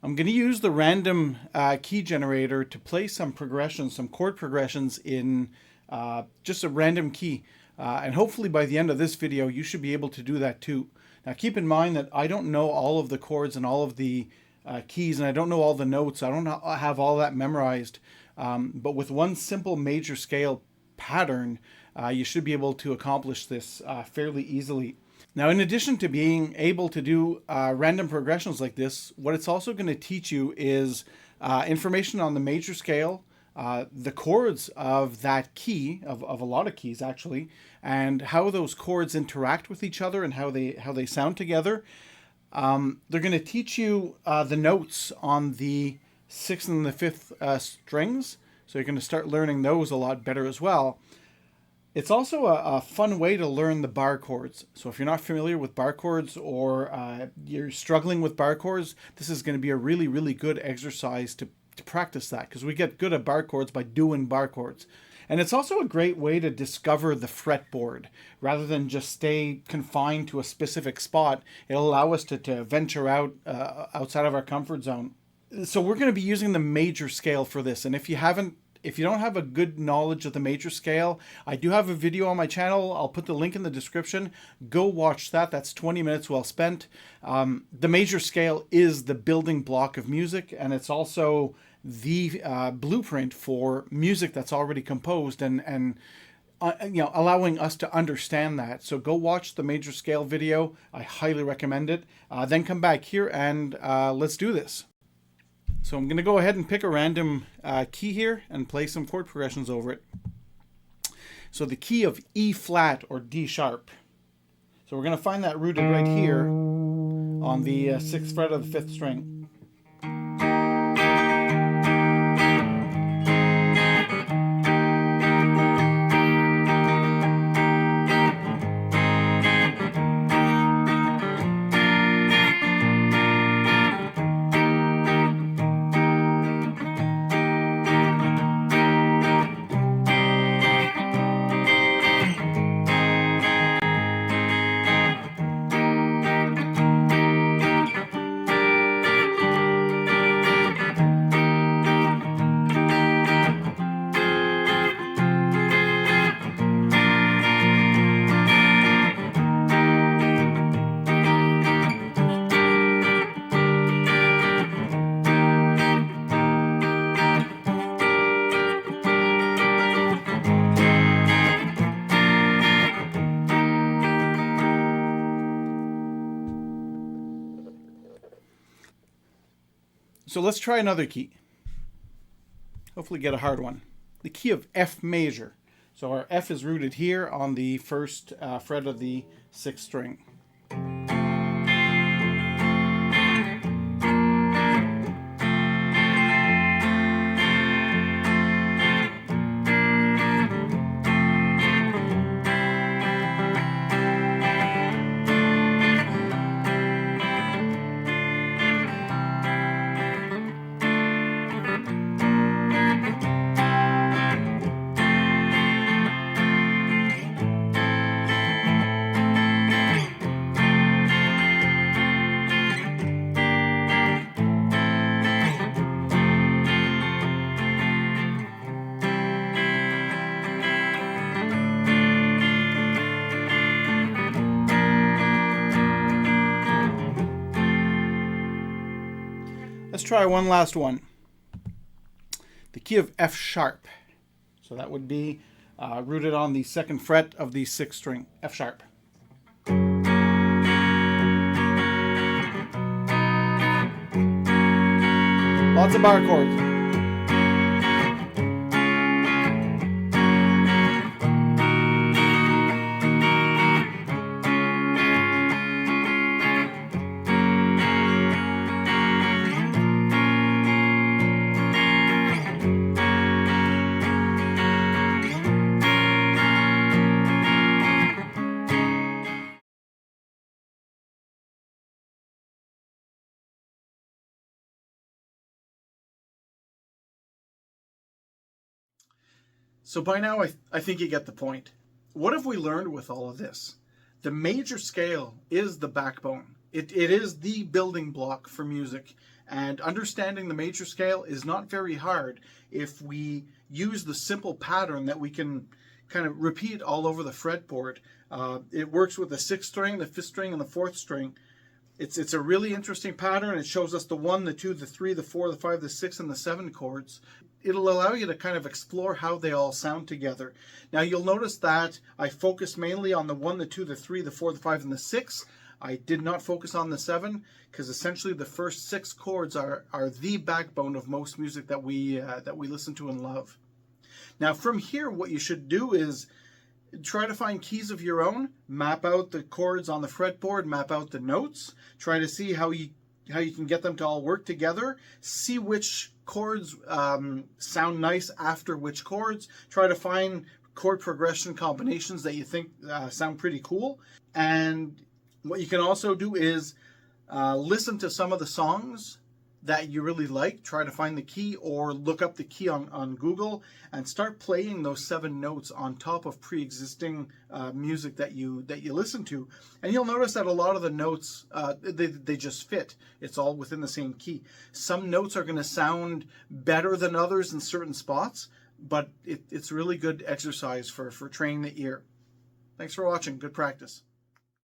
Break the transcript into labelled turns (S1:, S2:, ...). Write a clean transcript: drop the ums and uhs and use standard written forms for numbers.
S1: I'm going to use the random key generator to play some progressions, some chord progressions in just a random key. And hopefully by the end of this video, you should be able to do that too. Now keep in mind that I don't know all of the chords and all of the keys, and I don't know all the notes. I don't have all that memorized. But with one simple major scale pattern, you should be able to accomplish this fairly easily. Now, in addition to being able to do random progressions like this, what it's also going to teach you is information on the major scale, the chords of that key, of a lot of keys actually, and how those chords interact with each other and how they sound together. They're going to teach you the notes on the 6th and the 5th strings, so you're going to start learning those a lot better as well. It's also a fun way to learn the bar chords. So if you're not familiar with bar chords, or you're struggling with bar chords, this is going to be a really, really good exercise to practice that, because we get good at bar chords by doing bar chords. And it's also a great way to discover the fretboard. Rather than just stay confined to a specific spot, it'll allow us to venture out outside of our comfort zone. So we're going to be using the major scale for this. And if you don't have a good knowledge of the major scale, I do have a video on my channel. I'll put the link in the description. Go watch that. That's 20 minutes well spent. The major scale is the building block of music, and it's also the blueprint for music that's already composed, and allowing us to understand that. So go watch the major scale video. I highly recommend it. Then come back here and let's do this. So I'm going to go ahead and pick a random key here and play some chord progressions over it. So the key of E flat or D sharp. So we're going to find that rooted right here on the 6th fret of the 5th string. So let's try another key. Hopefully get a hard one. The key of F major. So our F is rooted here on the 1st fret of the 6th string. Let's try one last one. The key of F sharp. So that would be rooted on the 2nd fret of the 6th string, F sharp. Lots of bar chords. So by now, I think you get the point. What have we learned with all of this? The major scale is the backbone. It is the building block for music, and understanding the major scale is not very hard if we use the simple pattern that we can kind of repeat all over the fretboard. It works with the 6th string, the 5th string, and the 4th string. It's a really interesting pattern. It shows us the 1, the 2, the 3, the 4, the 5, the 6, and the 7 chords. It'll allow you to kind of explore how they all sound together. Now you'll notice that I focused mainly on the 1, the 2, the 3, the 4, the 5, and the 6. I did not focus on the 7 because essentially the first 6 chords are the backbone of most music that we listen to and love. Now from here, what you should do is try to find keys of your own, map out the chords on the fretboard, map out the notes, try to see how you can get them to all work together, see which chords sound nice after which chords, try to find chord progression combinations that you think sound pretty cool. And what you can also do is listen to some of the songs that you really like, try to find the key or look up the key on Google and start playing those 7 notes on top of pre-existing music that you listen to. And you'll notice that a lot of the notes, they just fit. It's all within the same key. Some notes are going to sound better than others in certain spots, but it's really good exercise for training the ear. Thanks for watching. Good practice.